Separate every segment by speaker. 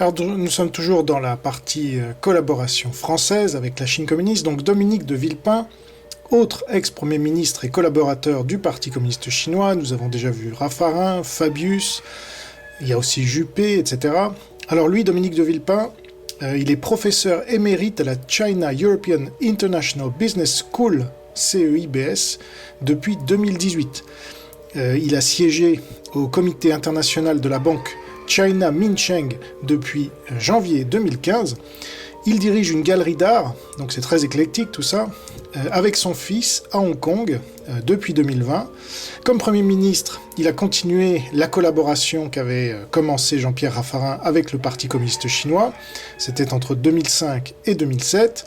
Speaker 1: Alors, nous sommes toujours dans la partie collaboration française avec la Chine communiste. Donc, Dominique de Villepin, autre ex-premier ministre et collaborateur du Parti communiste chinois. Nous avons déjà vu Raffarin, Fabius, il y a aussi Juppé, etc. Alors lui, Dominique de Villepin, il est professeur émérite à la China European International Business School, CEIBS, depuis 2018. Il a siégé au comité international de la banque China Minsheng depuis janvier 2015. Il dirige une galerie d'art, donc c'est très éclectique tout ça, avec son fils à Hong Kong depuis 2020. Comme Premier ministre, il a continué la collaboration qu'avait commencé Jean-Pierre Raffarin avec le Parti communiste chinois. C'était entre 2005 et 2007,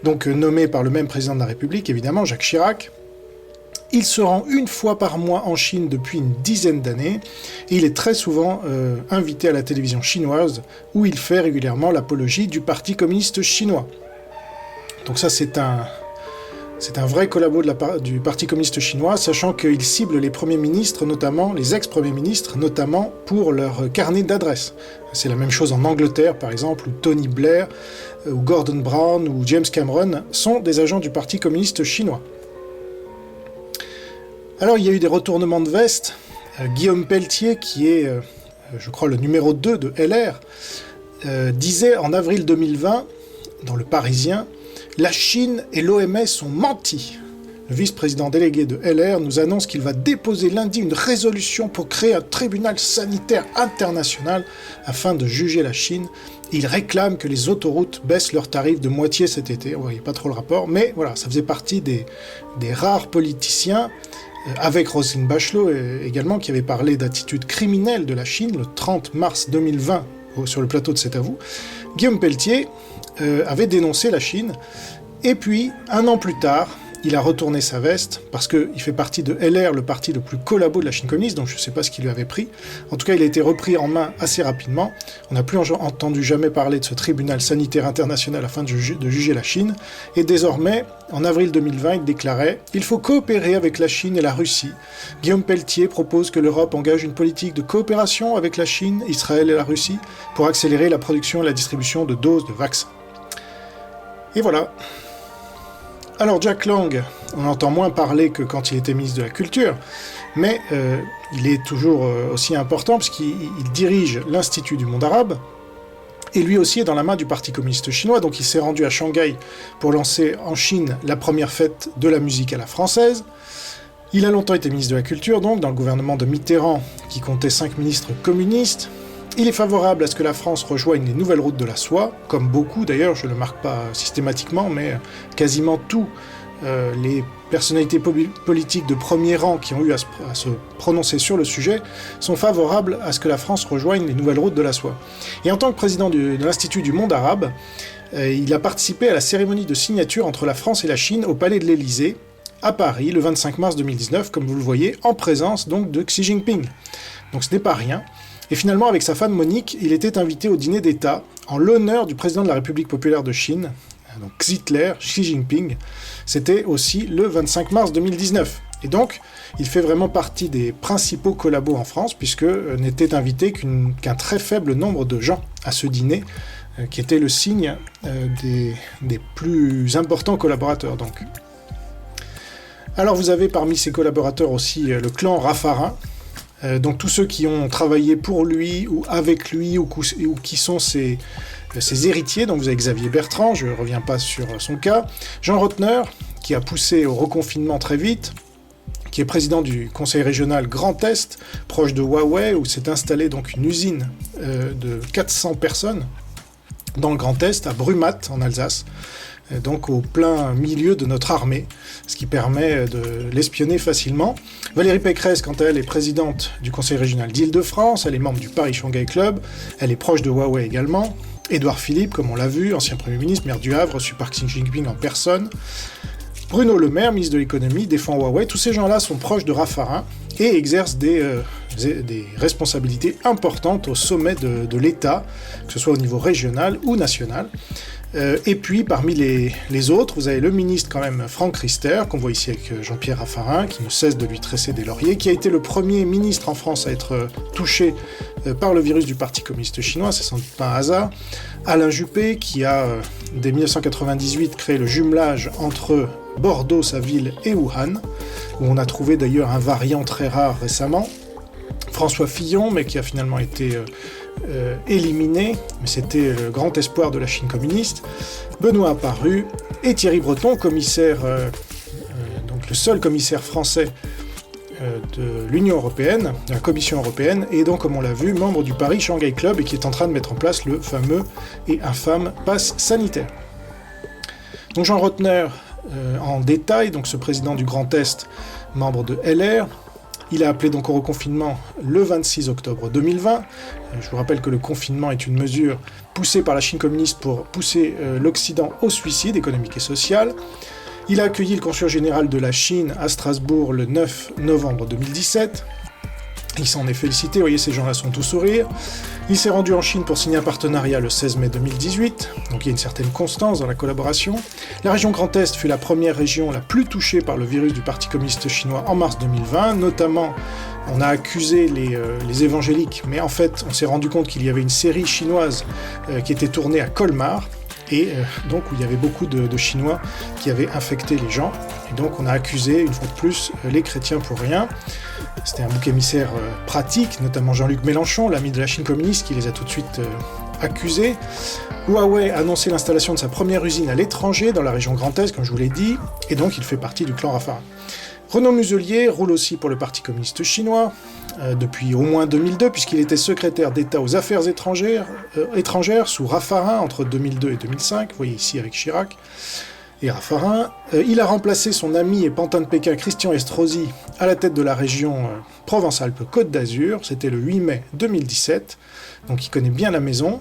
Speaker 1: donc nommé par le même président de la République, évidemment, Jacques Chirac. Il se rend une fois par mois en Chine depuis une dizaine d'années, et il est très souvent invité à la télévision chinoise, où il fait régulièrement l'apologie du Parti communiste chinois. Donc ça, c'est un vrai collabo du Parti communiste chinois, sachant qu'il cible les premiers ministres, notamment les ex-premiers ministres, notamment pour leur carnet d'adresses. C'est la même chose en Angleterre, par exemple, où Tony Blair, ou Gordon Brown, ou James Cameron sont des agents du Parti communiste chinois. Alors, il y a eu des retournements de veste. Guillaume Pelletier, qui est, je crois, le numéro 2 de LR, disait en avril 2020, dans Le Parisien, « La Chine et l'OMS ont menti ». Le vice-président délégué de LR nous annonce qu'il va déposer lundi une résolution pour créer un tribunal sanitaire international afin de juger la Chine. Il réclame que les autoroutes baissent leurs tarifs de moitié cet été. On ne voyait pas trop le rapport, mais voilà, ça faisait partie des rares politiciens, avec Roselyne Bachelot également, qui avait parlé d'attitude criminelle de la Chine le 30 mars 2020 sur le plateau de C'est à vous. Guillaume Pelletier avait dénoncé la Chine, et puis, un an plus tard, il a retourné sa veste, parce qu'il fait partie de LR, le parti le plus collabo de la Chine communiste, donc je ne sais pas ce qui lui avait pris. En tout cas, il a été repris en main assez rapidement. On n'a plus entendu jamais parler de ce tribunal sanitaire international afin de juger la Chine. Et désormais, en avril 2020, il déclarait « Il faut coopérer avec la Chine et la Russie. Guillaume Pelletier propose que l'Europe engage une politique de coopération avec la Chine, Israël et la Russie pour accélérer la production et la distribution de doses de vaccins. » Et voilà. Alors Jack Lang, on entend moins parler que quand il était ministre de la Culture, mais il est toujours aussi important parce qu'il dirige l'Institut du monde arabe, et lui aussi est dans la main du Parti communiste chinois, donc il s'est rendu à Shanghai pour lancer en Chine la première fête de la musique à la française. Il a longtemps été ministre de la Culture, donc, dans le gouvernement de Mitterrand, qui comptait 5 ministres communistes. Il est favorable à ce que la France rejoigne les nouvelles routes de la soie, comme beaucoup d'ailleurs, je ne le marque pas systématiquement, mais quasiment tous les personnalités politiques de premier rang qui ont eu à se prononcer sur le sujet sont favorables à ce que la France rejoigne les nouvelles routes de la soie. Et en tant que président de l'Institut du monde arabe, il a participé à la cérémonie de signature entre la France et la Chine au Palais de l'Élysée, à Paris, le 25 mars 2019, comme vous le voyez, en présence donc de Xi Jinping. Donc ce n'est pas rien. Et finalement, avec sa femme Monique, il était invité au dîner d'État en l'honneur du président de la République populaire de Chine, donc Xi Jinping. C'était aussi le 25 mars 2019. Et donc, il fait vraiment partie des principaux collabos en France, puisque n'était invité qu'un très faible nombre de gens à ce dîner, qui était le signe des plus importants collaborateurs. Donc. Alors vous avez parmi ses collaborateurs aussi le clan Raffarin, donc tous ceux qui ont travaillé pour lui ou avec lui ou qui sont ses héritiers. Donc vous avez Xavier Bertrand, je ne reviens pas sur son cas, Jean Rotner, qui a poussé au reconfinement très vite, qui est président du conseil régional Grand Est, proche de Huawei, où s'est installée donc une usine de 400 personnes dans le Grand Est, à Brumath, en Alsace, donc au plein milieu de notre armée, ce qui permet de l'espionner facilement. Valérie Pécresse, quant à elle, est présidente du conseil régional d'Île-de-France, elle est membre du Paris-Shanghai Club, elle est proche de Huawei également. Édouard Philippe, comme on l'a vu, ancien Premier ministre, maire du Havre, reçu par Xi Jinping en personne. Bruno Le Maire, ministre de l'économie, défend Huawei. Tous ces gens-là sont proches de Raffarin et exercent des responsabilités importantes au sommet de l'État, que ce soit au niveau régional ou national. Et puis, parmi les autres, vous avez le ministre quand même Franck Riester, qu'on voit ici avec Jean-Pierre Raffarin, qui ne cesse de lui tresser des lauriers, qui a été le premier ministre en France à être touché par le virus du Parti communiste chinois, c'est sans doute pas un hasard. Alain Juppé, qui a, dès 1998, créé le jumelage entre Bordeaux, sa ville, et Wuhan, où on a trouvé d'ailleurs un variant très rare récemment. François Fillon, mais qui a finalement été éliminé, mais c'était le grand espoir de la Chine communiste. Benoît Apparu et Thierry Breton, commissaire, donc le seul commissaire français de l'Union européenne, de la Commission européenne, et donc, comme on l'a vu, membre du Paris Shanghai Club et qui est en train de mettre en place le fameux et infâme pass sanitaire. Donc Jean Rotner, en détail, donc ce président du Grand Est, membre de LR, il a appelé donc au reconfinement le 26 octobre 2020. Je vous rappelle que le confinement est une mesure poussée par la Chine communiste pour pousser l'Occident au suicide économique et social. Il a accueilli le consul général de la Chine à Strasbourg le 9 novembre 2017. Il s'en est félicité, vous voyez, ces gens-là sont tous sourires. Il s'est rendu en Chine pour signer un partenariat le 16 mai 2018, donc il y a une certaine constance dans la collaboration. La région Grand Est fut la première région la plus touchée par le virus du Parti communiste chinois en mars 2020, notamment on a accusé les évangéliques, mais en fait on s'est rendu compte qu'il y avait une série chinoise qui était tournée à Colmar, et donc où il y avait beaucoup de Chinois qui avaient infecté les gens. Et donc on a accusé, une fois de plus, les chrétiens pour rien. C'était un bouc émissaire pratique, notamment Jean-Luc Mélenchon, l'ami de la Chine communiste, qui les a tout de suite accusés. Huawei a annoncé l'installation de sa première usine à l'étranger, dans la région Grand Est, comme je vous l'ai dit, et donc il fait partie du clan Raffarin. Renaud Muselier roule aussi pour le Parti communiste chinois, depuis au moins 2002, puisqu'il était secrétaire d'État aux affaires étrangères sous Raffarin entre 2002 et 2005, vous voyez ici avec Chirac et Raffarin. Il a remplacé son ami et pantin de Pékin Christian Estrosi à la tête de la région Provence-Alpes-Côte d'Azur, c'était le 8 mai 2017, donc il connaît bien la maison.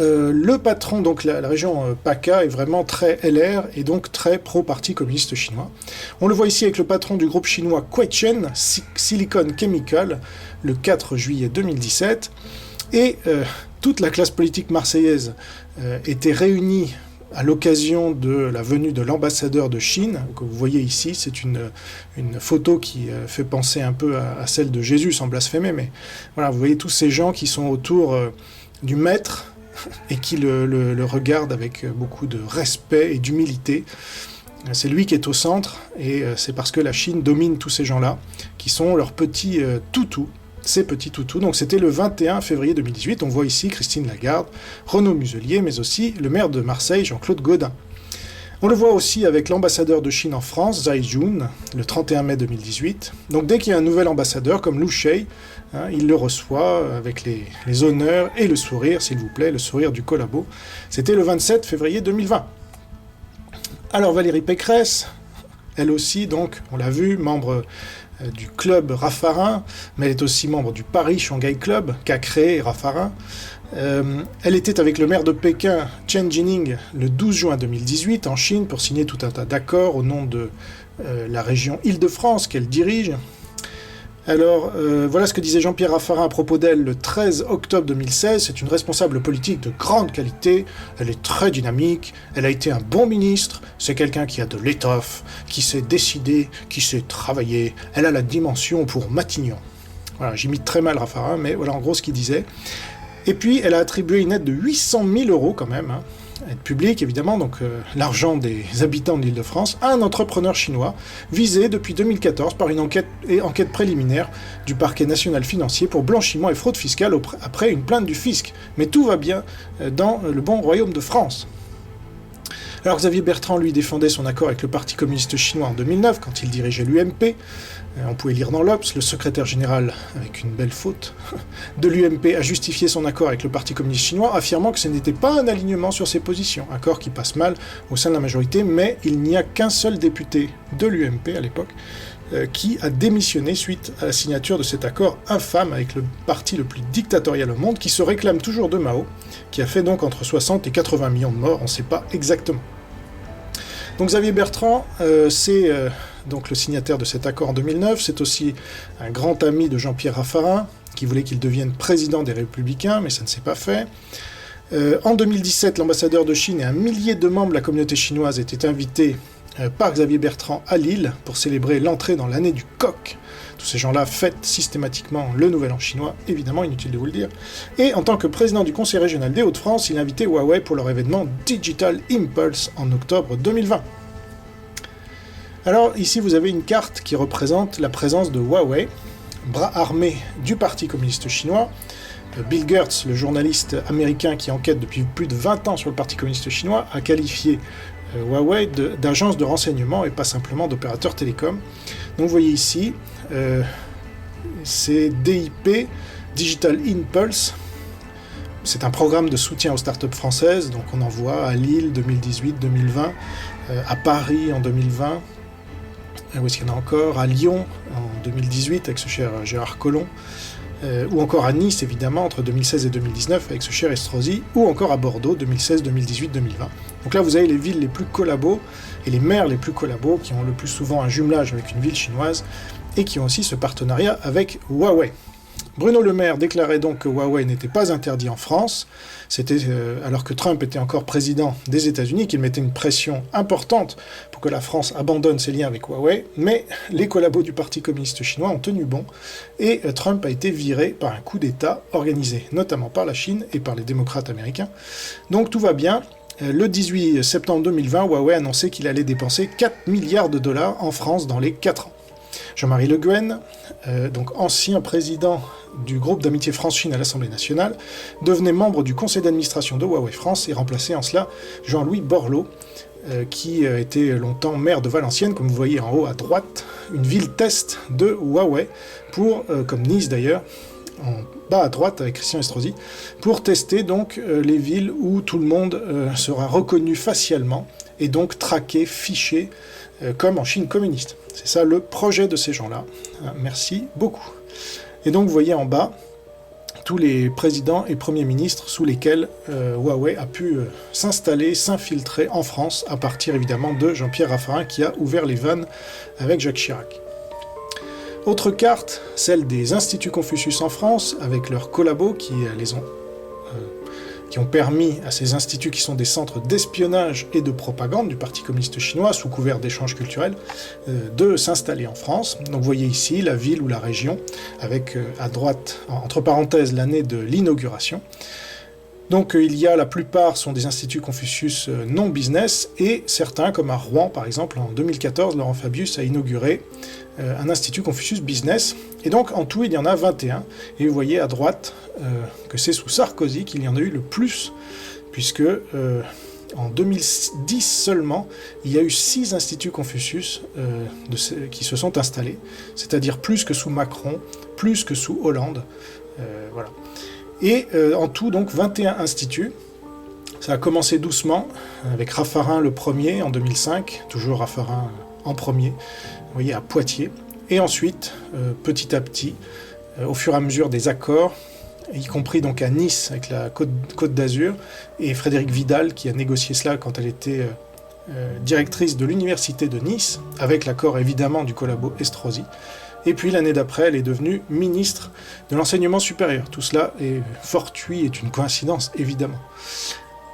Speaker 1: Le patron, donc la région PACA, est vraiment très LR et donc très pro-parti communiste chinois. On le voit ici avec le patron du groupe chinois Quechen Silicon Chemical, le 4 juillet 2017. Et toute la classe politique marseillaise était réunie à l'occasion de la venue de l'ambassadeur de Chine, que vous voyez ici. C'est une photo qui fait penser un peu à celle de Jésus, sans blasphémer, mais voilà, vous voyez tous ces gens qui sont autour du maître, et qui le regarde avec beaucoup de respect et d'humilité. C'est lui qui est au centre, et c'est parce que la Chine domine tous ces gens-là, qui sont leurs petits toutous, ces petits toutous. Donc c'était le 21 février 2018, on voit ici Christine Lagarde, Renaud Muselier, mais aussi le maire de Marseille, Jean-Claude Gaudin. On le voit aussi avec l'ambassadeur de Chine en France, Zhai Jun, le 31 mai 2018. Donc dès qu'il y a un nouvel ambassadeur, comme Liu Shei, il le reçoit avec les honneurs et le sourire, s'il vous plaît, le sourire du collabo. C'était le 27 février 2020. Alors Valérie Pécresse, elle aussi, donc, on l'a vu, membre du club Raffarin, mais elle est aussi membre du Paris Shanghai Club, qu'a créé Raffarin. Elle était avec le maire de Pékin, Chen Jining, le 12 juin 2018 en Chine pour signer tout un tas d'accords au nom de la région Île-de-France qu'elle dirige. Alors, voilà ce que disait Jean-Pierre Raffarin à propos d'elle le 13 octobre 2016. C'est une responsable politique de grande qualité, elle est très dynamique, elle a été un bon ministre, c'est quelqu'un qui a de l'étoffe, qui sait décider, qui sait travailler, elle a la dimension pour Matignon. Voilà, j'imite très mal Raffarin, mais voilà en gros ce qu'il disait. Et puis, elle a attribué une aide de 800 000 euros quand même, aide publique évidemment, donc l'argent des habitants de l'Île-de-France, à un entrepreneur chinois visé depuis 2014 par une enquête préliminaire du parquet national financier pour blanchiment et fraude fiscale après une plainte du fisc. Mais tout va bien dans le bon royaume de France. Alors Xavier Bertrand, lui, défendait son accord avec le Parti communiste chinois en 2009, quand il dirigeait l'UMP. On pouvait lire dans l'Obs, le secrétaire général, avec une belle faute, de l'UMP a justifié son accord avec le Parti communiste chinois, affirmant que ce n'était pas un alignement sur ses positions. Accord qui passe mal au sein de la majorité, mais il n'y a qu'un seul député de l'UMP à l'époque qui a démissionné suite à la signature de cet accord infâme avec le parti le plus dictatorial au monde, qui se réclame toujours de Mao, qui a fait donc entre 60 et 80 millions de morts, on ne sait pas exactement. Donc Xavier Bertrand, c'est donc le signataire de cet accord en 2009, c'est aussi un grand ami de Jean-Pierre Raffarin, qui voulait qu'il devienne président des Républicains, mais ça ne s'est pas fait. En 2017, l'ambassadeur de Chine et un millier de membres de la communauté chinoise étaient invités par Xavier Bertrand à Lille pour célébrer l'entrée dans l'année du coq. Tous ces gens-là fêtent systématiquement le Nouvel An chinois, évidemment, inutile de vous le dire. Et en tant que président du Conseil régional des Hauts-de-France, il a invité Huawei pour leur événement Digital Impulse en octobre 2020. Alors ici vous avez une carte qui représente la présence de Huawei, bras armé du Parti communiste chinois. Bill Gertz, le journaliste américain qui enquête depuis plus de 20 ans sur le Parti communiste chinois, a qualifié Huawei d'agence de renseignement et pas simplement d'opérateur télécom. Donc vous voyez ici, c'est DIP, Digital Impulse. C'est un programme de soutien aux startups françaises, donc on en voit à Lille 2018-2020, à Paris en 2020, où est-ce qu'il y en a encore, à Lyon en 2018 avec ce cher Gérard Collomb, ou encore à Nice évidemment entre 2016 et 2019 avec ce cher Estrosi, ou encore à Bordeaux 2016, 2018, 2020. Donc là vous avez les villes les plus collabos et les maires les plus collabos qui ont le plus souvent un jumelage avec une ville chinoise et qui ont aussi ce partenariat avec Huawei. Bruno Le Maire déclarait donc que Huawei n'était pas interdit en France. C'était alors que Trump était encore président des États-Unis qu'il mettait une pression importante pour que la France abandonne ses liens avec Huawei. Mais les collabos du Parti communiste chinois ont tenu bon et Trump a été viré par un coup d'État organisé notamment par la Chine et par les démocrates américains. Donc tout va bien. Le 18 septembre 2020, Huawei annonçait qu'il allait dépenser 4 milliards de dollars en France dans les 4 ans. Jean-Marie Le Guen, donc ancien président du groupe d'amitié France-Chine à l'Assemblée nationale, devenait membre du conseil d'administration de Huawei France et remplaçait en cela Jean-Louis Borloo, qui était longtemps maire de Valenciennes, comme vous voyez en haut à droite, une ville test de Huawei, comme Nice d'ailleurs, en bas à droite avec Christian Estrosi, pour tester donc les villes où tout le monde sera reconnu facialement et donc traqué, fiché, comme en Chine communiste. C'est ça le projet de ces gens-là. Merci beaucoup. Et donc vous voyez en bas tous les présidents et premiers ministres sous lesquels Huawei a pu s'installer, s'infiltrer en France, à partir évidemment de Jean-Pierre Raffarin qui a ouvert les vannes avec Jacques Chirac. Autre carte, celle des Instituts Confucius en France, avec leurs collabos qui ont permis à ces instituts qui sont des centres d'espionnage et de propagande du Parti communiste chinois, sous couvert d'échanges culturels, de s'installer en France. Donc vous voyez ici la ville ou la région, avec à droite, entre parenthèses, l'année de l'inauguration. Donc la plupart sont des instituts Confucius non business, et certains, comme à Rouen par exemple, en 2014, Laurent Fabius a inauguré un institut Confucius business, et donc en tout il y en a 21, et vous voyez à droite que c'est sous Sarkozy qu'il y en a eu le plus, puisque en 2010 seulement, il y a eu 6 instituts Confucius qui se sont installés, c'est-à-dire plus que sous Macron, plus que sous Hollande, voilà. Et en tout, donc, 21 instituts. Ça a commencé doucement, avec Raffarin le premier en 2005, toujours Raffarin en premier, vous voyez, à Poitiers. Et ensuite, petit à petit, au fur et à mesure des accords, y compris donc à Nice, avec la Côte d'Azur, et Frédérique Vidal, qui a négocié cela quand elle était directrice de l'université de Nice, avec l'accord évidemment du collabo Estrosi. Et puis l'année d'après, elle est devenue ministre de l'enseignement supérieur. Tout cela est fortuit, est une coïncidence, évidemment.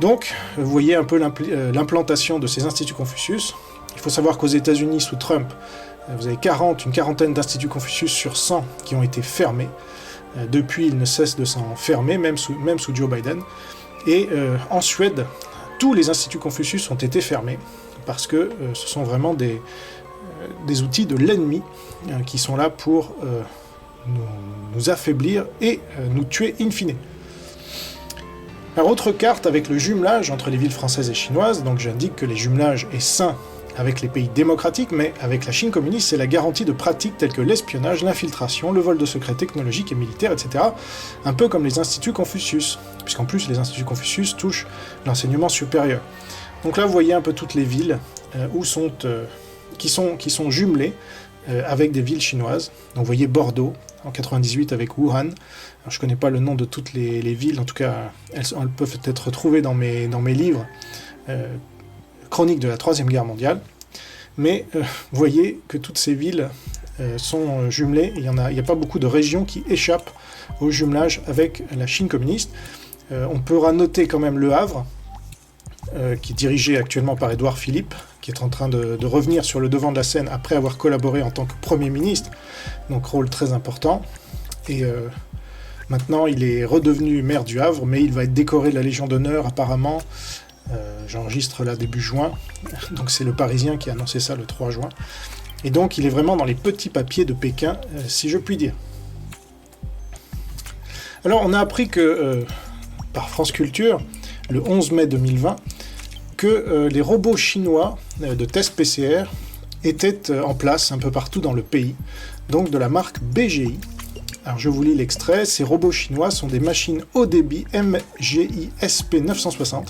Speaker 1: Donc, vous voyez un peu l'implantation de ces instituts Confucius. Il faut savoir qu'aux États-Unis, sous Trump, vous avez une quarantaine d'instituts Confucius sur 100 qui ont été fermés. Depuis, ils ne cessent de s'en fermer, même sous Joe Biden. Et en Suède, tous les instituts Confucius ont été fermés, parce que ce sont vraiment des outils de l'ennemi qui sont là pour nous affaiblir et nous tuer in fine. Alors, autre carte avec le jumelage entre les villes françaises et chinoises. Donc j'indique que les jumelages est sain avec les pays démocratiques, mais avec la Chine communiste, c'est la garantie de pratiques telles que l'espionnage, l'infiltration, le vol de secrets technologiques et militaires, etc. Un peu comme les instituts Confucius, puisqu'en plus les instituts Confucius touchent l'enseignement supérieur. Donc là vous voyez un peu toutes les villes qui sont jumelées avec des villes chinoises. Donc vous voyez Bordeaux, en 98 avec Wuhan. Alors, je ne connais pas le nom de toutes les villes, en tout cas elles peuvent être retrouvées dans mes livres chroniques de la Troisième Guerre mondiale. Mais vous voyez que toutes ces villes sont jumelées. Il n'y a pas beaucoup de régions qui échappent au jumelage avec la Chine communiste. On pourra noter quand même Le Havre, qui est dirigé actuellement par Édouard Philippe, qui est en train de revenir sur le devant de la scène après avoir collaboré en tant que Premier ministre, donc rôle très important. Et maintenant, il est redevenu maire du Havre, mais il va être décoré de la Légion d'honneur apparemment. J'enregistre là début juin, donc c'est le Parisien qui a annoncé ça le 3 juin. Et donc il est vraiment dans les petits papiers de Pékin, si je puis dire. Alors on a appris que, par France Culture, le 11 mai 2020, que les robots chinois de tests PCR étaient en place un peu partout dans le pays, donc de la marque BGI. Alors je vous lis l'extrait, ces robots chinois sont des machines haut débit MGI SP960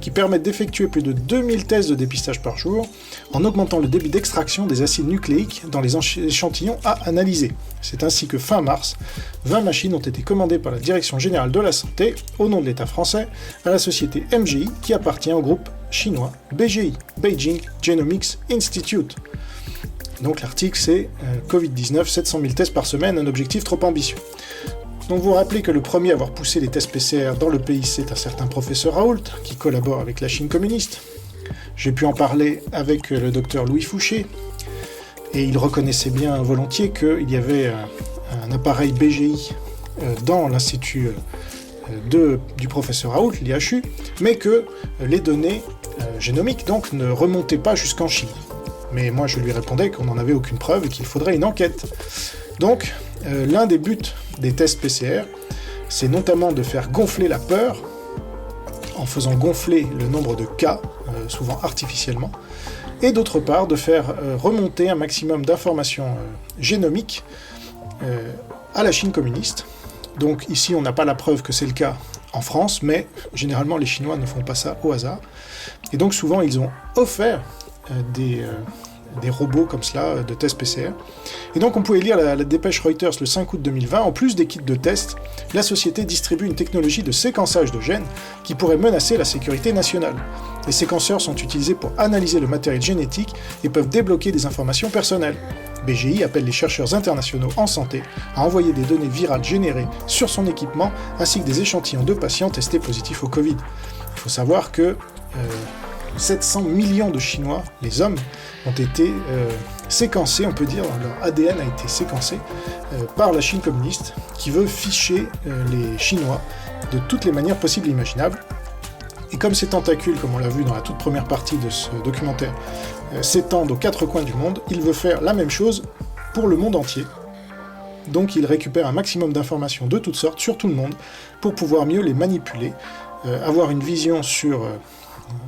Speaker 1: qui permettent d'effectuer plus de 2000 tests de dépistage par jour en augmentant le débit d'extraction des acides nucléiques dans les échantillons à analyser. C'est ainsi que fin mars, 20 machines ont été commandées par la Direction Générale de la Santé au nom de l'État français à la société MGI qui appartient au groupe chinois BGI, Beijing Genomics Institute. Donc l'article c'est Covid-19, 700 000 tests par semaine, un objectif trop ambitieux. Donc vous vous rappelez que le premier à avoir poussé les tests PCR dans le pays, c'est un certain professeur Raoult, qui collabore avec la Chine communiste. J'ai pu en parler avec le docteur Louis Fouché, et il reconnaissait bien volontiers qu'il y avait un appareil BGI dans l'institut du professeur Raoult, l'IHU, mais que les données génomiques donc ne remontaient pas jusqu'en Chine. Mais moi je lui répondais qu'on n'en avait aucune preuve et qu'il faudrait une enquête. Donc l'un des buts des tests PCR, c'est notamment de faire gonfler la peur en faisant gonfler le nombre de cas, souvent artificiellement, et d'autre part de faire remonter un maximum d'informations génomiques à la Chine communiste. Donc ici on n'a pas la preuve que c'est le cas en France, mais généralement les Chinois ne font pas ça au hasard. Et donc souvent ils ont offert des robots comme cela, de tests PCR. Et donc on pouvait lire la dépêche Reuters le 5 août 2020, en plus des kits de tests, la société distribue une technologie de séquençage de gènes qui pourrait menacer la sécurité nationale. Les séquenceurs sont utilisés pour analyser le matériel génétique et peuvent débloquer des informations personnelles. BGI appelle les chercheurs internationaux en santé à envoyer des données virales générées sur son équipement ainsi que des échantillons de patients testés positifs au Covid. Il faut savoir que 700 millions de Chinois, les hommes, ont été séquencés, on peut dire, leur ADN a été séquencé par la Chine communiste, qui veut ficher les Chinois de toutes les manières possibles et imaginables. Et comme ces tentacules, comme on l'a vu dans la toute première partie de ce documentaire, s'étendent aux quatre coins du monde, il veut faire la même chose pour le monde entier. Donc il récupère un maximum d'informations de toutes sortes sur tout le monde pour pouvoir mieux les manipuler, avoir une vision sur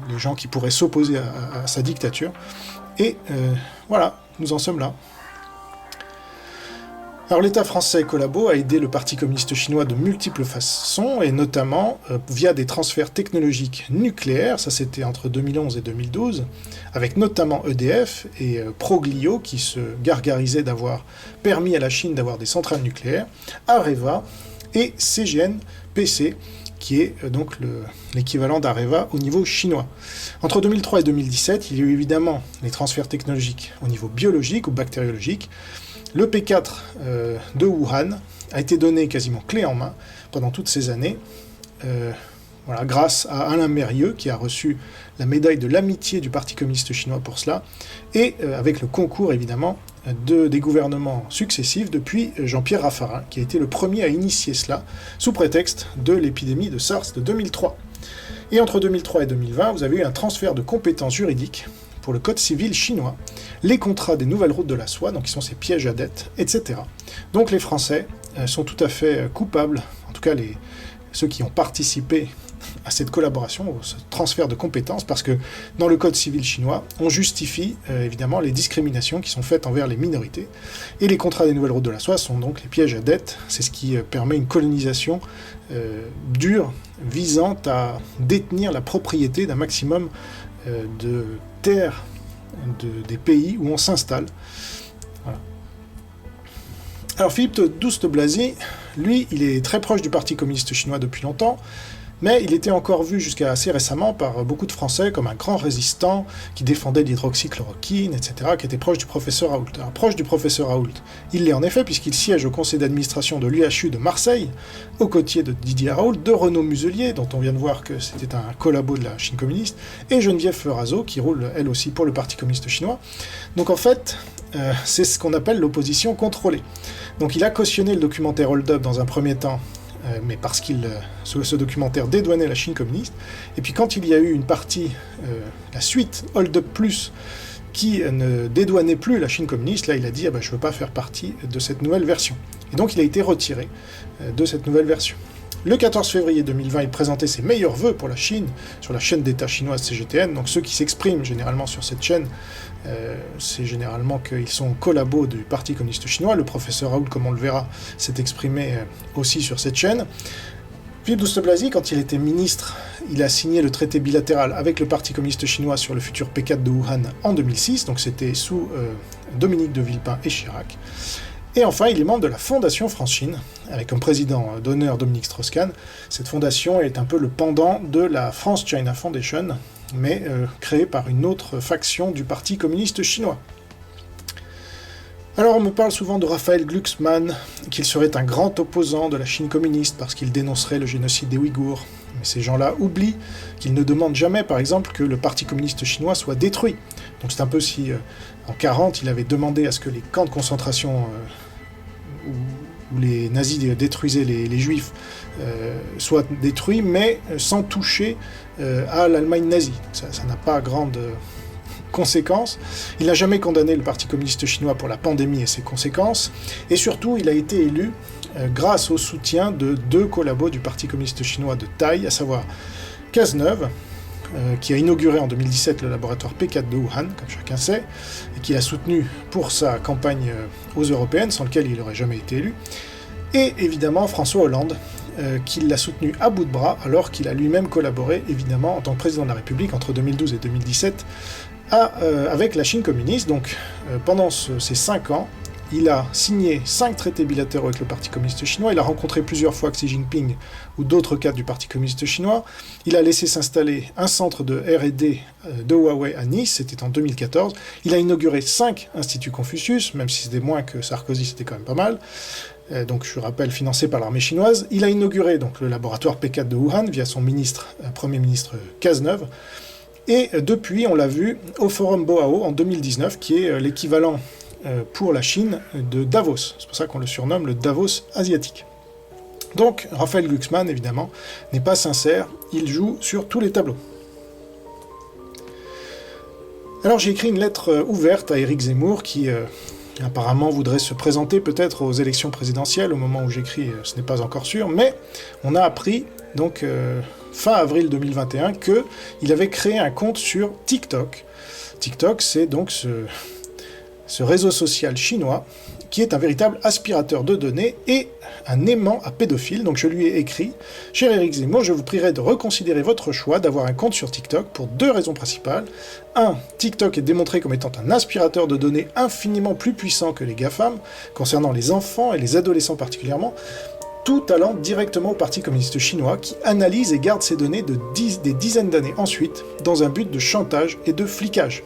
Speaker 1: les gens qui pourraient s'opposer à sa dictature. Et voilà, nous en sommes là. Alors l'État français collabo a aidé le Parti communiste chinois de multiples façons, et notamment via des transferts technologiques nucléaires, ça c'était entre 2011 et 2012, avec notamment EDF et Proglio qui se gargarisaient d'avoir permis à la Chine d'avoir des centrales nucléaires, Areva et CGN-PC, qui est donc l'équivalent d'Areva au niveau chinois. Entre 2003 et 2017, il y a eu évidemment les transferts technologiques au niveau biologique ou bactériologique. Le P4 de Wuhan a été donné quasiment clé en main pendant toutes ces années, grâce à Alain Mérieux, qui a reçu la médaille de l'amitié du Parti communiste chinois pour cela, et avec le concours évidemment des gouvernements successifs depuis Jean-Pierre Raffarin, qui a été le premier à initier cela, sous prétexte de l'épidémie de SARS de 2003. Et entre 2003 et 2020, vous avez eu un transfert de compétences juridiques pour le code civil chinois, les contrats des nouvelles routes de la soie, donc qui sont ces pièges à dettes, etc. Donc les Français sont tout à fait coupables, en tout cas ceux qui ont participé à cette collaboration, au transfert de compétences, parce que dans le code civil chinois, on justifie évidemment les discriminations qui sont faites envers les minorités, et les contrats des nouvelles routes de la soie sont donc les pièges à dettes, c'est ce qui permet une colonisation dure, visant à détenir la propriété d'un maximum de terres des pays où on s'installe. Voilà. Alors Philippe Douste-Blazy, lui, il est très proche du Parti communiste chinois depuis longtemps, Mais il était encore vu jusqu'à assez récemment par beaucoup de Français comme un grand résistant qui défendait l'hydroxychloroquine, etc., qui était proche du professeur Raoult. Alors, proche du professeur Raoult, il l'est en effet puisqu'il siège au conseil d'administration de l'UHU de Marseille, aux côtés de Didier Raoult, de Renaud Muselier, dont on vient de voir que c'était un collabo de la Chine communiste, et Geneviève Ferazo, qui roule elle aussi pour le Parti communiste chinois. Donc en fait, c'est ce qu'on appelle l'opposition contrôlée. Donc il a cautionné le documentaire Hold Up dans un premier temps, mais parce que ce documentaire dédouanait la Chine communiste, et puis quand il y a eu une partie, la suite, Hold Up Plus, qui ne dédouanait plus la Chine communiste, là il a dit je ne veux pas faire partie de cette nouvelle version. Et donc il a été retiré de cette nouvelle version. Le 14 février 2020, il présentait ses meilleurs vœux pour la Chine, sur la chaîne d'État chinoise CGTN, donc ceux qui s'expriment généralement sur cette chaîne, c'est généralement qu'ils sont collabos du Parti communiste chinois. Le professeur Raoult, comme on le verra, s'est exprimé aussi sur cette chaîne. Philippe Douste-Blazy, quand il était ministre, il a signé le traité bilatéral avec le Parti communiste chinois sur le futur P4 de Wuhan en 2006, donc c'était sous Dominique de Villepin et Chirac. Et enfin, il est membre de la Fondation France-Chine, avec comme président d'honneur Dominique Strauss-Kahn. Cette fondation est un peu le pendant de la France-China Foundation, mais créée par une autre faction du Parti communiste chinois. Alors on me parle souvent de Raphaël Glucksmann, qu'il serait un grand opposant de la Chine communiste parce qu'il dénoncerait le génocide des Ouïghours. Mais ces gens-là oublient qu'ils ne demandent jamais, par exemple, que le Parti communiste chinois soit détruit. Donc c'est un peu si, en 1940, il avait demandé à ce que les camps de concentration où les nazis détruisaient les juifs soient détruits, mais sans toucher à l'Allemagne nazie. Ça n'a pas grande conséquences. Il n'a jamais condamné le Parti communiste chinois pour la pandémie et ses conséquences, et surtout il a été élu grâce au soutien de deux collabos du Parti communiste chinois de taille, à savoir Cazeneuve, qui a inauguré en 2017 le laboratoire P4 de Wuhan, comme chacun sait, et qui l'a soutenu pour sa campagne aux européennes, sans lequel il n'aurait jamais été élu, et évidemment François Hollande, qui l'a soutenu à bout de bras, alors qu'il a lui-même collaboré, évidemment, en tant que président de la République entre 2012 et 2017, avec la Chine communiste. Donc pendant ces 5 ans, il a signé 5 traités bilatéraux avec le Parti communiste chinois, il a rencontré plusieurs fois Xi Jinping ou d'autres cadres du Parti communiste chinois, il a laissé s'installer un centre de R&D de Huawei à Nice, c'était en 2014, il a inauguré 5 instituts Confucius, même si c'était moins que Sarkozy, c'était quand même pas mal, donc je rappelle, financé par l'armée chinoise. Il a inauguré donc le laboratoire P4 de Wuhan via son premier ministre Cazeneuve, et depuis, on l'a vu au Forum Boao en 2019, qui est l'équivalent pour la Chine de Davos. C'est pour ça qu'on le surnomme le Davos asiatique. Donc, Raphaël Glucksmann, évidemment, n'est pas sincère, il joue sur tous les tableaux. Alors j'ai écrit une lettre ouverte à Éric Zemmour, qui apparemment voudrait se présenter peut-être aux élections présidentielles. Au moment où j'écris, ce n'est pas encore sûr, mais on a appris, donc fin avril 2021, qu'il avait créé un compte sur TikTok. TikTok, c'est donc ce réseau social chinois qui est un véritable aspirateur de données et un aimant à pédophiles. Donc je lui ai écrit « Cher Éric Zemmour, je vous prierai de reconsidérer votre choix d'avoir un compte sur TikTok pour 2 raisons principales. 1. TikTok est démontré comme étant un aspirateur de données infiniment plus puissant que les GAFAM, concernant les enfants et les adolescents particulièrement, tout allant directement au Parti communiste chinois qui analyse et garde ces données des dizaines d'années ensuite dans un but de chantage et de flicage.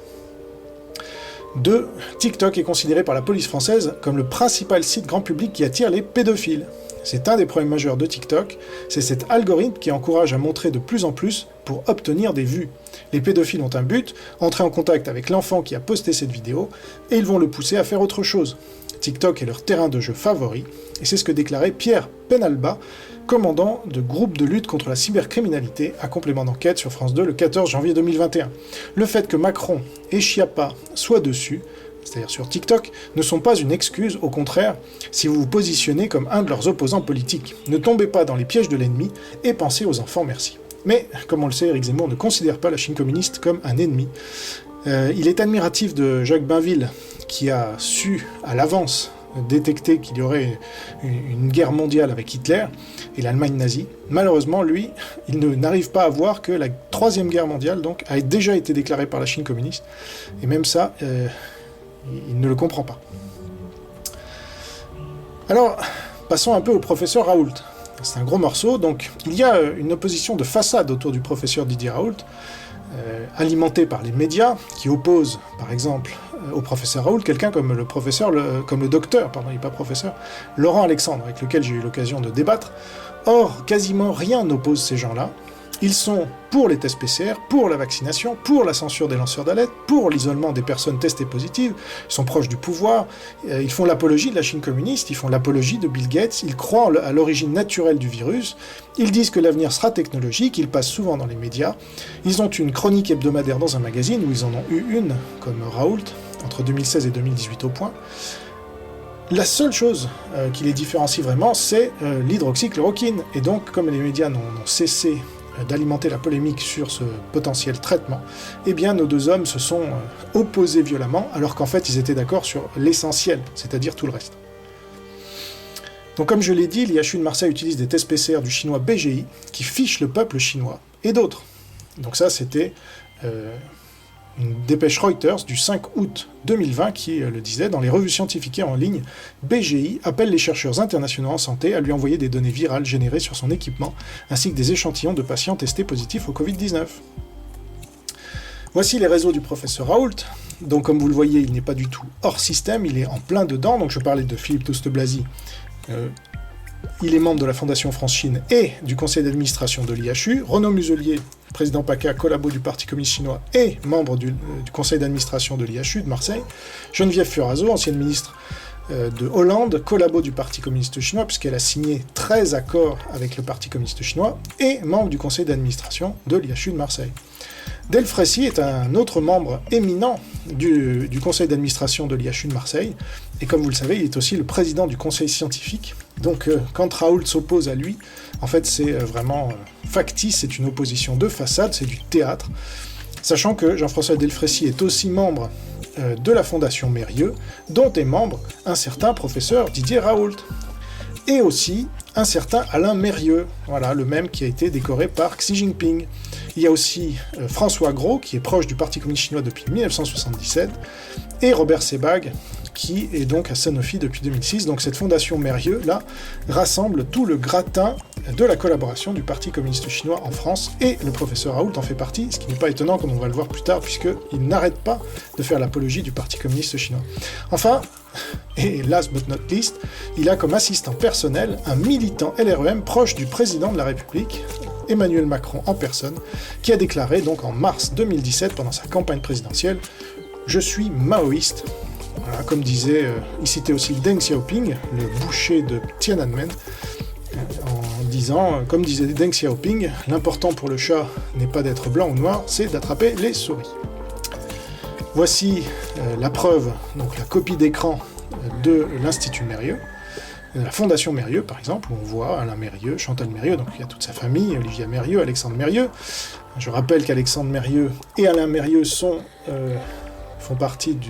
Speaker 1: 2. TikTok est considéré par la police française comme le principal site grand public qui attire les pédophiles. C'est un des problèmes majeurs de TikTok, c'est cet algorithme qui encourage à montrer de plus en plus pour obtenir des vues. Les pédophiles ont un but, entrer en contact avec l'enfant qui a posté cette vidéo, et ils vont le pousser à faire autre chose. TikTok est leur terrain de jeu favori, et c'est ce que déclarait Pierre Penalba, commandant de groupe de lutte contre la cybercriminalité, à complément d'enquête sur France 2 le 14 janvier 2021. Le fait que Macron et Chiappa soient dessus, c'est-à-dire sur TikTok, ne sont pas une excuse, au contraire, si vous vous positionnez comme un de leurs opposants politiques. Ne tombez pas dans les pièges de l'ennemi et pensez aux enfants, merci. Mais, comme on le sait, Éric Zemmour ne considère pas la Chine communiste comme un ennemi. Il est admiratif de Jacques Bainville, qui a su, à l'avance, détecter qu'il y aurait une guerre mondiale avec Hitler et l'Allemagne nazie. Malheureusement, lui, il n'arrive pas à voir que la Troisième Guerre mondiale donc, a déjà été déclarée par la Chine communiste. Et même ça, il ne le comprend pas. Alors, passons un peu au professeur Raoult. C'est un gros morceau, donc il y a une opposition de façade autour du professeur Didier Raoult, alimentée par les médias, qui opposent, par exemple, au professeur Raoult, quelqu'un comme le docteur, il n'est pas professeur, Laurent Alexandre, avec lequel j'ai eu l'occasion de débattre. Or, quasiment rien n'oppose ces gens-là. Ils sont pour les tests PCR, pour la vaccination, pour la censure des lanceurs d'alerte, pour l'isolement des personnes testées positives, ils sont proches du pouvoir, ils font l'apologie de la Chine communiste, ils font l'apologie de Bill Gates, ils croient à l'origine naturelle du virus, ils disent que l'avenir sera technologique, ils passent souvent dans les médias, ils ont une chronique hebdomadaire dans un magazine, où ils en ont eu une, comme Raoult, entre 2016 et 2018 au point. La seule chose qui les différencie vraiment, c'est l'hydroxychloroquine. Et donc, comme les médias n'ont cessé d'alimenter la polémique sur ce potentiel traitement, eh bien nos deux hommes se sont opposés violemment, alors qu'en fait ils étaient d'accord sur l'essentiel, c'est-à-dire tout le reste. Donc comme je l'ai dit, l'IHU de Marseille utilise des tests PCR du chinois BGI, qui fichent le peuple chinois, et d'autres. Donc ça c'était une dépêche Reuters du 5 août 2020 qui le disait, dans les revues scientifiques et en ligne, BGI appelle les chercheurs internationaux en santé à lui envoyer des données virales générées sur son équipement, ainsi que des échantillons de patients testés positifs au Covid-19. Voici les réseaux du professeur Raoult. Donc comme vous le voyez, il n'est pas du tout hors système, il est en plein dedans. Donc je parlais de Philippe Douste-Blazy, il est membre de la Fondation France-Chine et du conseil d'administration de l'IHU. Renaud Muselier, président PACA, collabo du Parti communiste chinois et membre du conseil d'administration de l'IHU de Marseille. Geneviève Fioraso, ancienne ministre de Hollande, collabo du Parti communiste chinois, puisqu'elle a signé 13 accords avec le Parti communiste chinois, et membre du conseil d'administration de l'IHU de Marseille. Delfrécy est un autre membre éminent du conseil d'administration de l'IHU de Marseille, et comme vous le savez, il est aussi le président du conseil scientifique. Donc quand Raoult s'oppose à lui, en fait c'est vraiment factice, c'est une opposition de façade, c'est du théâtre, sachant que Jean-François Delfrécy est aussi membre de la Fondation Mérieux, dont est membre un certain professeur Didier Raoult, et aussi un certain Alain Mérieux, voilà, le même qui a été décoré par Xi Jinping. Il y a aussi François Gros, qui est proche du Parti communiste chinois depuis 1977, et Robert Sebag, qui est donc à Sanofi depuis 2006. Donc cette fondation Mérieux, là, rassemble tout le gratin de la collaboration du Parti communiste chinois en France, et le professeur Raoult en fait partie, ce qui n'est pas étonnant comme on va le voir plus tard, puisqu'il n'arrête pas de faire l'apologie du Parti communiste chinois. Enfin, et last but not least, il a comme assistant personnel un militant LREM proche du président de la République, Emmanuel Macron en personne, qui a déclaré donc en mars 2017, pendant sa campagne présidentielle, « Je suis maoïste ». Voilà, comme disait, il citait aussi Deng Xiaoping, le boucher de Tiananmen, en disant, comme disait Deng Xiaoping, l'important pour le chat n'est pas d'être blanc ou noir, c'est d'attraper les souris. Voici la preuve, donc la copie d'écran de l'Institut Mérieux, de la Fondation Mérieux par exemple, où on voit Alain Mérieux, Chantal Mérieux, donc il y a toute sa famille, Olivier Mérieux, Alexandre Mérieux. Je rappelle qu'Alexandre Mérieux et Alain Mérieux font partie de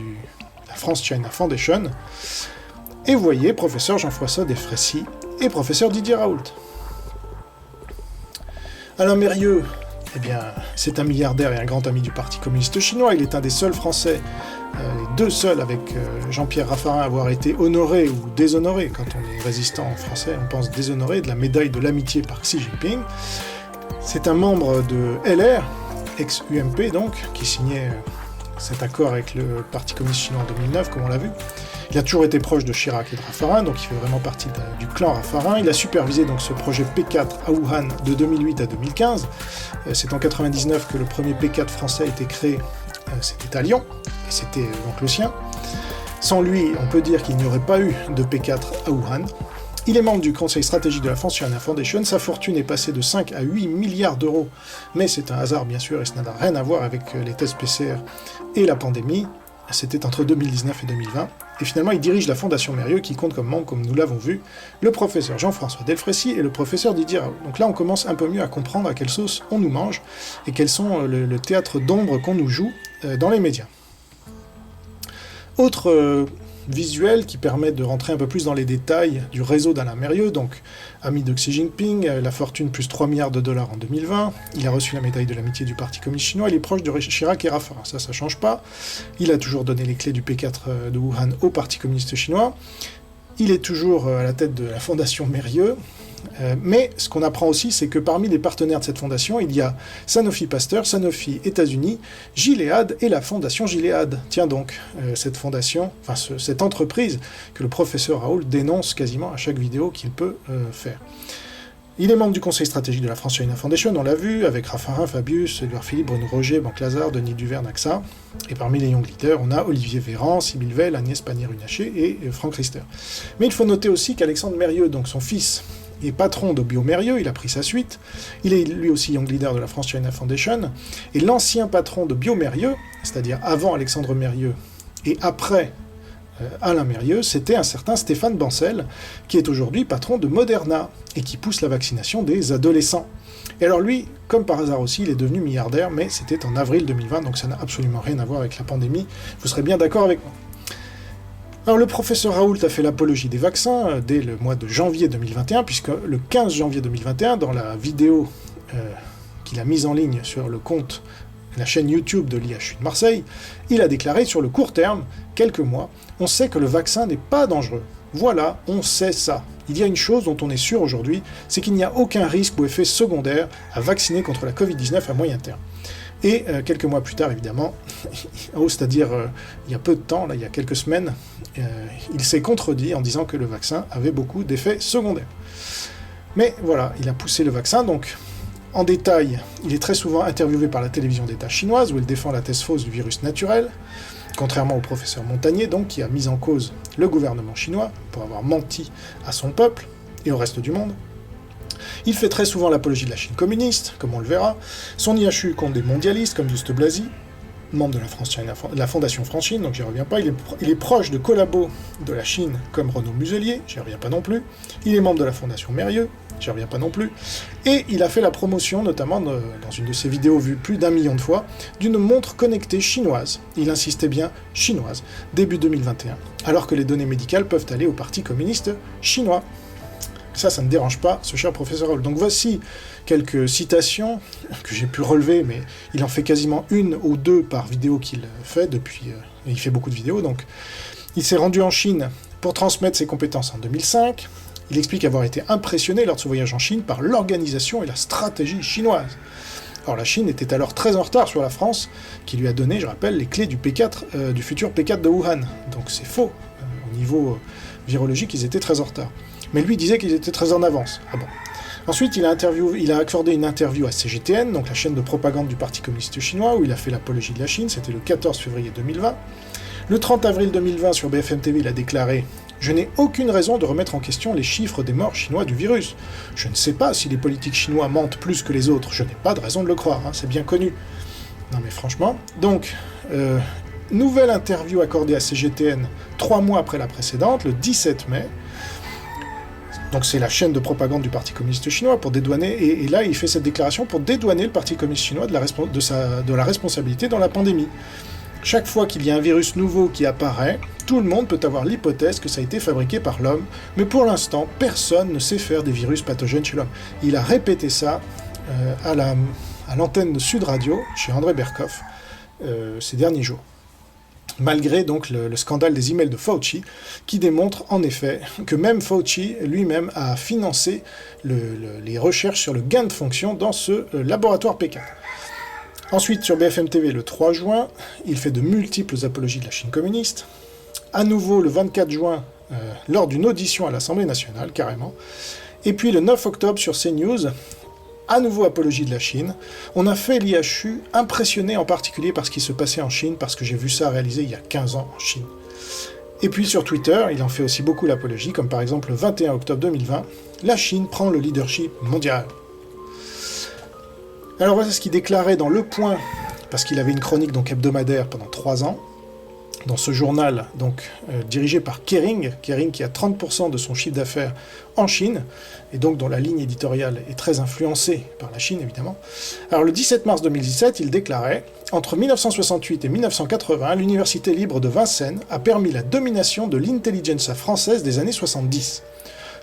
Speaker 1: la France-China Foundation. Et vous voyez, professeur Jean-François Delfrécy et professeur Didier Raoult. Alain Mérieux, eh bien, c'est un milliardaire et un grand ami du Parti communiste chinois. Il est un des seuls Français, les deux seuls avec Jean-Pierre Raffarin, à avoir été honoré ou déshonoré. Quand on est résistant en français, on pense déshonoré, de la médaille de l'amitié par Xi Jinping. C'est un membre de LR, ex-UMP donc, qui signait cet accord avec le Parti communiste chinois en 2009, comme on l'a vu. Il a toujours été proche de Chirac et de Raffarin, donc il fait vraiment partie du clan Raffarin. Il a supervisé donc ce projet P4 à Wuhan de 2008 à 2015. C'est en 1999 que le premier P4 français a été créé, c'était à Lyon, et c'était donc le sien. Sans lui, on peut dire qu'il n'y aurait pas eu de P4 à Wuhan. Il est membre du conseil stratégique de la France-China Foundation. Sa fortune est passée de 5 à 8 milliards d'euros, mais c'est un hasard bien sûr, et ça n'a rien à voir avec les tests PCR et la pandémie. C'était entre 2019 et 2020. Et finalement, il dirige la Fondation Mérieux, qui compte comme membre, comme nous l'avons vu, le professeur Jean-François Delfrécy et le professeur Didier Raoult. Donc là, on commence un peu mieux à comprendre à quelle sauce on nous mange, et quels sont le théâtre d'ombre qu'on nous joue dans les médias. Autre visuel qui permet de rentrer un peu plus dans les détails du réseau d'Alain Mérieux, donc ami de Xi Jinping, la fortune plus 3 milliards de dollars en 2020, il a reçu la médaille de l'amitié du Parti communiste chinois, il est proche de Chirac et Raffarin, ça change pas, il a toujours donné les clés du P4 de Wuhan au Parti communiste chinois, il est toujours à la tête de la Fondation Mérieux, Mais ce qu'on apprend aussi, c'est que parmi les partenaires de cette fondation, il y a Sanofi Pasteur, Sanofi États-Unis, Gilead et la fondation Gilead. Tiens donc, cette fondation, cette entreprise que le professeur Raoult dénonce quasiment à chaque vidéo qu'il peut faire. Il est membre du conseil stratégique de la France China Foundation, on l'a vu, avec Raffarin, Fabius, Édouard Philippe, Bruno Roger, Banque Lazare, Denis Duverne, AXA. Et parmi les young leaders, on a Olivier Véran, Sybille Veil, Agnès Pannier-Runacher et Franck Rister. Mais il faut noter aussi qu'Alexandre Mérieux, donc son fils, est patron de BioMérieux, il a pris sa suite. Il est lui aussi young leader de la France China Foundation. Et l'ancien patron de BioMérieux, c'est-à-dire avant Alexandre Mérieux et après Alain Mérieux, c'était un certain Stéphane Bancel, qui est aujourd'hui patron de Moderna, et qui pousse la vaccination des adolescents. Et alors lui, comme par hasard aussi, il est devenu milliardaire, mais c'était en avril 2020, donc ça n'a absolument rien à voir avec la pandémie, vous serez bien d'accord avec moi. Alors le professeur Raoult a fait l'apologie des vaccins dès le mois de janvier 2021, puisque le 15 janvier 2021, dans la vidéo qu'il a mise en ligne sur le compte, la chaîne YouTube de l'IHU de Marseille, il a déclaré sur le court terme, quelques mois, on sait que le vaccin n'est pas dangereux. Voilà, on sait ça. Il y a une chose dont on est sûr aujourd'hui, c'est qu'il n'y a aucun risque ou effet secondaire à vacciner contre la Covid-19 à moyen terme. Et quelques mois plus tard, évidemment, c'est-à-dire il y a peu de temps, là, il y a quelques semaines, il s'est contredit en disant que le vaccin avait beaucoup d'effets secondaires. Mais voilà, il a poussé le vaccin, donc en détail, il est très souvent interviewé par la télévision d'État chinoise, où il défend la thèse fausse du virus naturel, contrairement au professeur Montagnier, donc, qui a mis en cause le gouvernement chinois pour avoir menti à son peuple et au reste du monde. Il fait très souvent l'apologie de la Chine communiste, comme on le verra. Son IHU compte des mondialistes, comme Juste Blasi, membre de la Fondation France-Chine, donc j'y reviens pas. Il est proche de collabos de la Chine, comme Renaud Muselier, j'y reviens pas non plus. Il est membre de la Fondation Mérieux, j'y reviens pas non plus. Et il a fait la promotion, notamment dans une de ses vidéos vues plus d'1 million de fois, d'une montre connectée chinoise. Il insistait bien chinoise, début 2021, alors que les données médicales peuvent aller au Parti communiste chinois. Ça ne dérange pas ce cher professeur Raoult. Donc voici quelques citations que j'ai pu relever, mais il en fait quasiment une ou deux par vidéo qu'il fait depuis... il fait beaucoup de vidéos, donc... Il s'est rendu en Chine pour transmettre ses compétences en 2005. Il explique avoir été impressionné lors de ce voyage en Chine par l'organisation et la stratégie chinoise. Alors la Chine était alors très en retard sur la France, qui lui a donné, je rappelle, les clés du P4, du futur P4 de Wuhan. Donc c'est faux. Au niveau virologique, ils étaient très en retard. Mais lui disait qu'ils étaient très en avance. Ah bon. Ensuite, il a accordé une interview à CGTN, donc la chaîne de propagande du Parti communiste chinois, où il a fait l'apologie de la Chine, c'était le 14 février 2020. Le 30 avril 2020, sur BFM TV, il a déclaré « Je n'ai aucune raison de remettre en question les chiffres des morts chinois du virus. Je ne sais pas si les politiques chinois mentent plus que les autres, je n'ai pas de raison de le croire, hein, c'est bien connu. » Non mais franchement, donc... nouvelle interview accordée à CGTN 3 mois après la précédente, le 17 mai. Donc c'est la chaîne de propagande du Parti communiste chinois pour dédouaner, et là il fait cette déclaration pour dédouaner le Parti communiste chinois de la responsabilité dans la pandémie. Chaque fois qu'il y a un virus nouveau qui apparaît, tout le monde peut avoir l'hypothèse que ça a été fabriqué par l'homme, mais pour l'instant, personne ne sait faire des virus pathogènes chez l'homme. Il a répété ça à l'antenne de Sud Radio, chez André Berkoff, ces derniers jours. Malgré donc le scandale des emails de Fauci, qui démontre en effet que même Fauci lui-même a financé les recherches sur le gain de fonction dans ce laboratoire P4. Ensuite, sur BFM TV, le 3 juin, il fait de multiples apologies de la Chine communiste. À nouveau, le 24 juin, lors d'une audition à l'Assemblée nationale, carrément. Et puis le 9 octobre sur CNews, à nouveau apologie de la Chine. On a fait l'IHU impressionné en particulier par ce qui se passait en Chine, parce que j'ai vu ça réalisé il y a 15 ans en Chine. Et puis sur Twitter, il en fait aussi beaucoup l'apologie, comme par exemple le 21 octobre 2020, la Chine prend le leadership mondial. Alors voilà ce qu'il déclarait dans Le Point, parce qu'il avait une chronique donc hebdomadaire pendant 3 ans, dans ce journal donc dirigé par Kering qui a 30% de son chiffre d'affaires en Chine, et donc dont la ligne éditoriale est très influencée par la Chine, évidemment. Alors le 17 mars 2017, il déclarait « Entre 1968 et 1980, l'Université libre de Vincennes a permis la domination de l'intelligentsia française des années 70.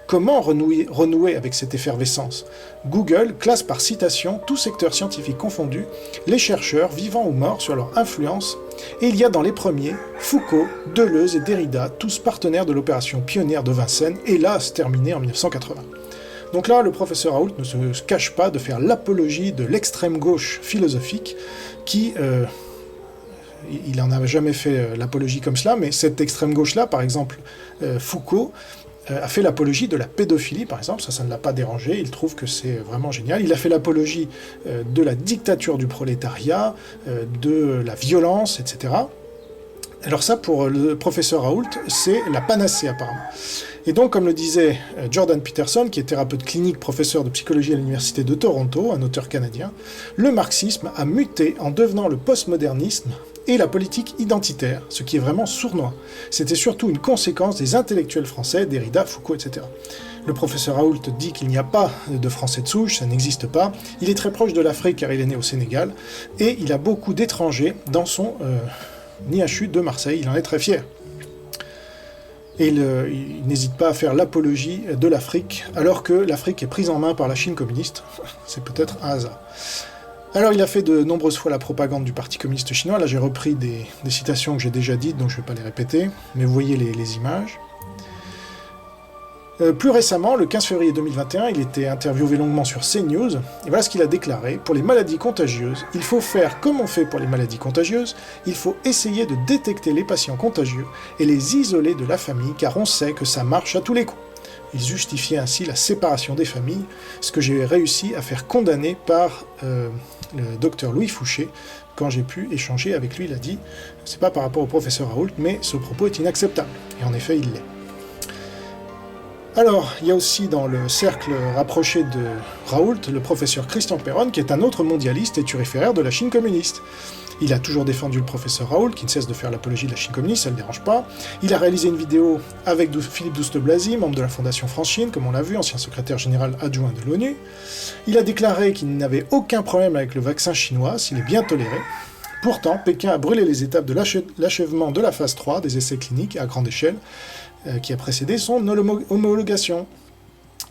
Speaker 1: Comment renouer avec cette effervescence ? Google classe par citation, tout secteur scientifique confondu, les chercheurs, vivants ou morts, sur leur influence, et il y a dans les premiers Foucault, Deleuze et Derrida, tous partenaires de l'opération pionnière de Vincennes, hélas terminée en 1980. Donc là, le professeur Raoult ne se cache pas de faire l'apologie de l'extrême gauche philosophique qui... il n'en a jamais fait l'apologie comme cela, mais cette extrême gauche-là, par exemple, Foucault, a fait l'apologie de la pédophilie, par exemple, ça ne l'a pas dérangé, il trouve que c'est vraiment génial. Il a fait l'apologie de la dictature du prolétariat, de la violence, etc. Alors ça, pour le professeur Raoult, c'est la panacée, apparemment. Et donc, comme le disait Jordan Peterson, qui est thérapeute clinique, professeur de psychologie à l'Université de Toronto, un auteur canadien, le marxisme a muté en devenant le postmodernisme et la politique identitaire, ce qui est vraiment sournois. C'était surtout une conséquence des intellectuels français, Derrida, Foucault, etc. Le professeur Raoult dit qu'il n'y a pas de Français de souche, ça n'existe pas. Il est très proche de l'Afrique car il est né au Sénégal, et il a beaucoup d'étrangers dans son IHU de Marseille, il en est très fier. Et il n'hésite pas à faire l'apologie de l'Afrique, alors que l'Afrique est prise en main par la Chine communiste. C'est peut-être un hasard. Alors il a fait de nombreuses fois la propagande du Parti communiste chinois, là j'ai repris des citations que j'ai déjà dites, donc je ne vais pas les répéter, mais vous voyez les images. Plus récemment, le 15 février 2021, il était interviewé longuement sur CNews, et voilà ce qu'il a déclaré. Pour les maladies contagieuses, il faut faire comme on fait pour les maladies contagieuses, il faut essayer de détecter les patients contagieux et les isoler de la famille, car on sait que ça marche à tous les coups. Il justifiait ainsi la séparation des familles, ce que j'ai réussi à faire condamner par le docteur Louis Fouché. Quand j'ai pu échanger avec lui, il a dit « c'est pas par rapport au professeur Raoult, mais ce propos est inacceptable ». Et en effet, il l'est. Alors, il y a aussi dans le cercle rapproché de Raoult, le professeur Christian Perron, qui est un autre mondialiste et turiféraire de la Chine communiste. Il a toujours défendu le professeur Raoult, qui ne cesse de faire l'apologie de la Chine communiste, ça ne le dérange pas. Il a réalisé une vidéo avec Philippe Douste-Blazy, membre de la Fondation France-Chine, comme on l'a vu, ancien secrétaire général adjoint de l'ONU. Il a déclaré qu'il n'avait aucun problème avec le vaccin chinois, s'il est bien toléré. Pourtant, Pékin a brûlé les étapes de l'achèvement de la phase 3 des essais cliniques à grande échelle, qui a précédé son homologation.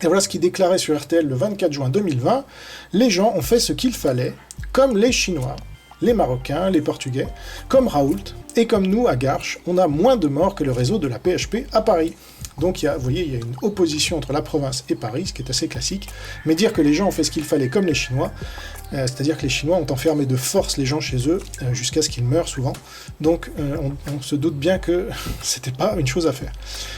Speaker 1: Et voilà ce qu'il déclarait sur RTL le 24 juin 2020. Les gens ont fait ce qu'il fallait, comme les Chinois, les Marocains, les Portugais, comme Raoult, et comme nous, à Garches, on a moins de morts que le réseau de la PHP à Paris. Donc, vous voyez, il y a une opposition entre la province et Paris, ce qui est assez classique. Mais dire que les gens ont fait ce qu'il fallait comme les Chinois, c'est-à-dire que les Chinois ont enfermé de force les gens chez eux, jusqu'à ce qu'ils meurent souvent. Donc, on se doute bien que c'était pas une chose à faire.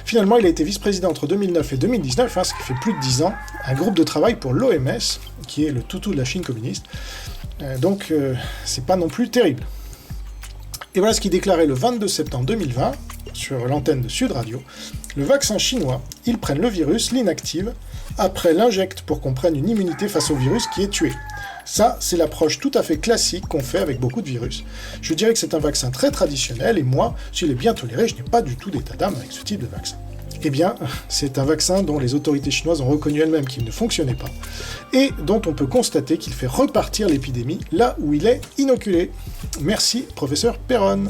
Speaker 1: Finalement, il a été vice-président entre 2009 et 2019, ce qui fait plus de 10 ans, un groupe de travail pour l'OMS, qui est le toutou de la Chine communiste. Donc, c'est pas non plus terrible. Et voilà ce qu'il déclarait le 22 septembre 2020, sur l'antenne de Sud Radio. Le vaccin chinois, ils prennent le virus, l'inactivent, après l'injectent pour qu'on prenne une immunité face au virus qui est tué. Ça, c'est l'approche tout à fait classique qu'on fait avec beaucoup de virus. Je dirais que c'est un vaccin très traditionnel, et moi, s'il est bien toléré, je n'ai pas du tout d'état d'âme avec ce type de vaccin. Eh bien, c'est un vaccin dont les autorités chinoises ont reconnu elles-mêmes qu'il ne fonctionnait pas, et dont on peut constater qu'il fait repartir l'épidémie là où il est inoculé. Merci, professeur Perron.